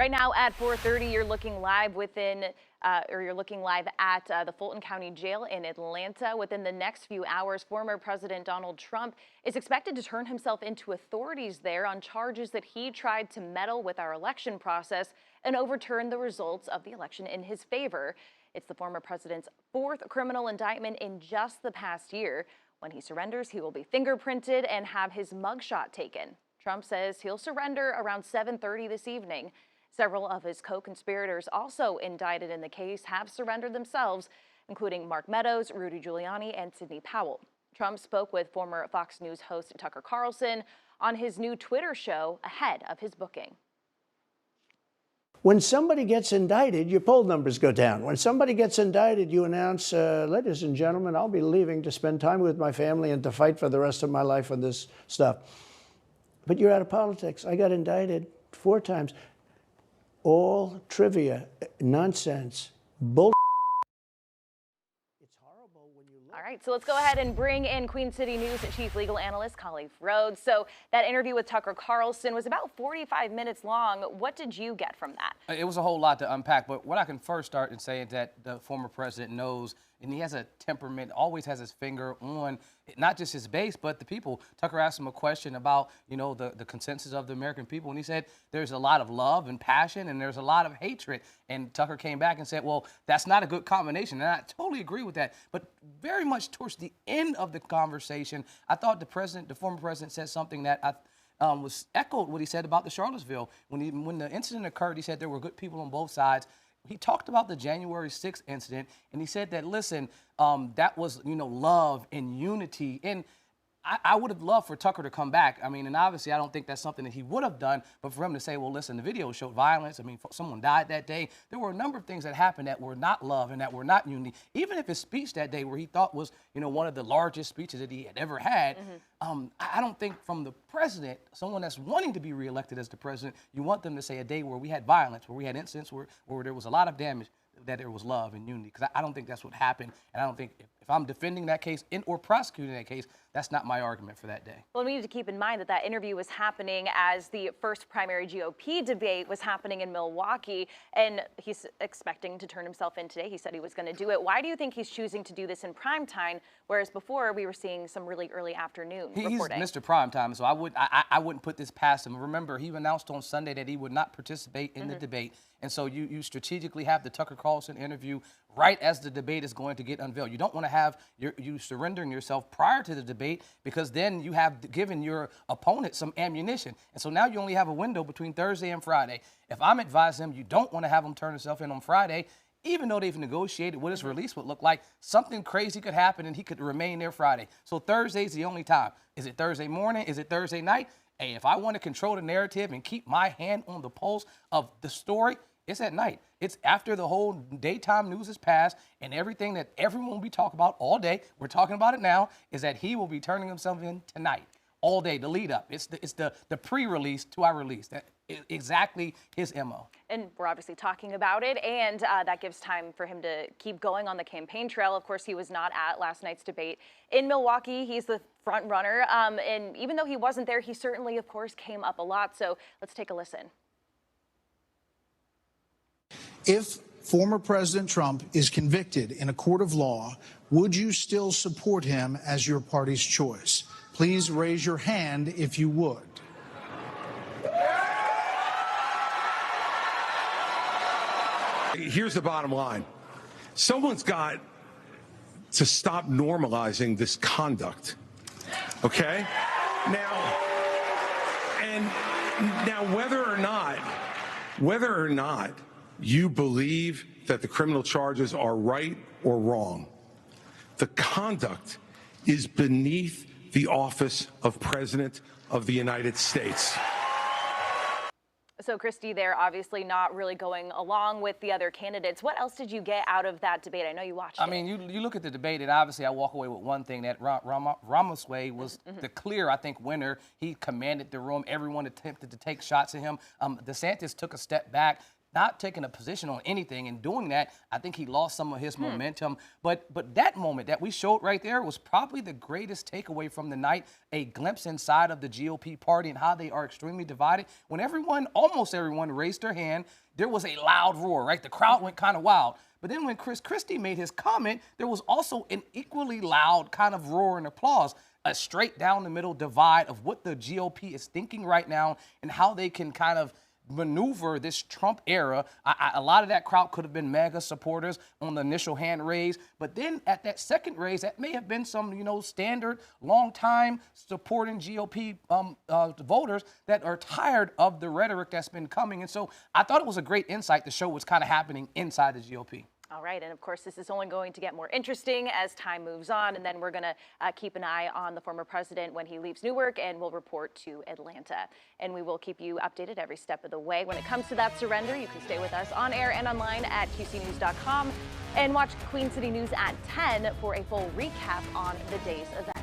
Right now at 4:30, you're looking live at the Fulton County Jail in Atlanta. Within the next few hours, former President Donald Trump is expected to turn himself into authorities there on charges that he tried to meddle with our election process and overturn the results of the election in his favor. It's the former president's fourth criminal indictment in just the past year. When he surrenders, he will be fingerprinted and have his mugshot taken. Trump says he'll surrender around 7:30 this evening. Several of his co-conspirators also indicted in the case have surrendered themselves, including Mark Meadows, Rudy Giuliani, and Sidney Powell. Trump spoke with former Fox News host Tucker Carlson on his new Twitter show ahead of his booking. When somebody gets indicted, your poll numbers go down. When somebody gets indicted, you announce, ladies and gentlemen, I'll be leaving to spend time with my family and to fight for the rest of my life on this stuff. But you're out of politics. I got indicted 4 times. All trivia, nonsense, bull. It's horrible when you look. All right, so let's go ahead and bring in Queen City News Chief Legal Analyst Khalif Rhodes. So that interview with Tucker Carlson was about 45 minutes long. What did you get from that? It was a whole lot to unpack, but what I can first start and say is that the former president knows, and he has a temperament, always has his finger on not just his base, but the people. Tucker asked him a question about, the consensus of the American people, and he said there's a lot of love and passion, and there's a lot of hatred. And Tucker came back and said, well, that's not a good combination, and I totally agree with that. But very much towards the end of the conversation, I thought the former president said something that was echoed what he said about the Charlottesville. When the incident occurred, he said there were good people on both sides. He talked about the January 6th incident, and he said that, listen, that was, love and unity. And I would have loved for Tucker to come back. I mean, and obviously I don't think that's something that he would have done, but for him to say, well, listen, the video showed violence. I mean, someone died that day. There were a number of things that happened that were not love and that were not unity. Even if his speech that day, where he thought was, one of the largest speeches that he had ever had, I don't think from the president, someone that's wanting to be reelected as the president, you want them to say a day where we had violence, where we had incidents where there was a lot of damage, that there was love and unity, because I don't think that's what happened, and I don't think if I'm defending that case or prosecuting that case, that's not my argument for that day. Well, we need to keep in mind that that interview was happening as the first primary GOP debate was happening in Milwaukee, and he's expecting to turn himself in today. He said he was going to do it. Why do you think he's choosing to do this in prime time, whereas before we were seeing some really early afternoon reporting? He's Mr. Primetime, so I wouldn't put this past him. Remember, he announced on Sunday that he would not participate in the debate, and so you strategically have the Tucker Carlson interview right as the debate is going to get unveiled. You don't want to have you surrendering yourself prior to the debate, because then you have given your opponent some ammunition. And so now you only have a window between Thursday and Friday. If I'm advising him, you don't want to have him turn himself in on Friday, even though they've negotiated what his release would look like. Something crazy could happen and he could remain there Friday. So Thursday's the only time. Is it Thursday morning? Is it Thursday night? Hey, if I want to control the narrative and keep my hand on the pulse of the story, it's at night. It's after the whole daytime news is passed and everything that everyone will be talking about all day, we're talking about it now, is that he will be turning himself in tonight, all day, the lead up. It's the pre-release to our release. That is exactly his MO. And we're obviously talking about it, and that gives time for him to keep going on the campaign trail. Of course, he was not at last night's debate in Milwaukee. He's the front runner, and even though he wasn't there, he certainly, of course, came up a lot. So let's take a listen. If former President Trump is convicted in a court of law, would you still support him as your party's choice? Please raise your hand if you would. Here's the bottom line. Someone's got to stop normalizing this conduct. Okay? Now whether or not you believe that the criminal charges are right or wrong, the conduct is beneath the office of President of the United States. So, Christy, they're obviously not really going along with the other candidates. What else did you get out of that debate? I know you watched it. I mean, you look at the debate, and obviously I walk away with one thing, that Ramaswamy was the clear, I think, winner. He commanded the room. Everyone attempted to take shots at him. DeSantis took a step back. not taking a position on anything. And doing that, I think he lost some of his momentum. But that moment that we showed right there was probably the greatest takeaway from the night, a glimpse inside of the GOP party and how they are extremely divided. When almost everyone raised their hand, there was a loud roar, right? The crowd went kind of wild. But then when Chris Christie made his comment, there was also an equally loud kind of roar and applause, a straight down the middle divide of what the GOP is thinking right now and how they can kind of maneuver this Trump era. A lot of that crowd could have been MAGA supporters on the initial hand raise, but then at that second raise, that may have been some, standard, long-time supporting GOP voters that are tired of the rhetoric that's been coming. And so I thought it was a great insight to show what's kind of happening inside the GOP. All right, and of course, this is only going to get more interesting as time moves on, and then we're going to keep an eye on the former president when he leaves Newark, and we'll report to Atlanta. And we will keep you updated every step of the way. When it comes to that surrender, you can stay with us on air and online at QCnews.com, and watch Queen City News at 10 for a full recap on the day's events.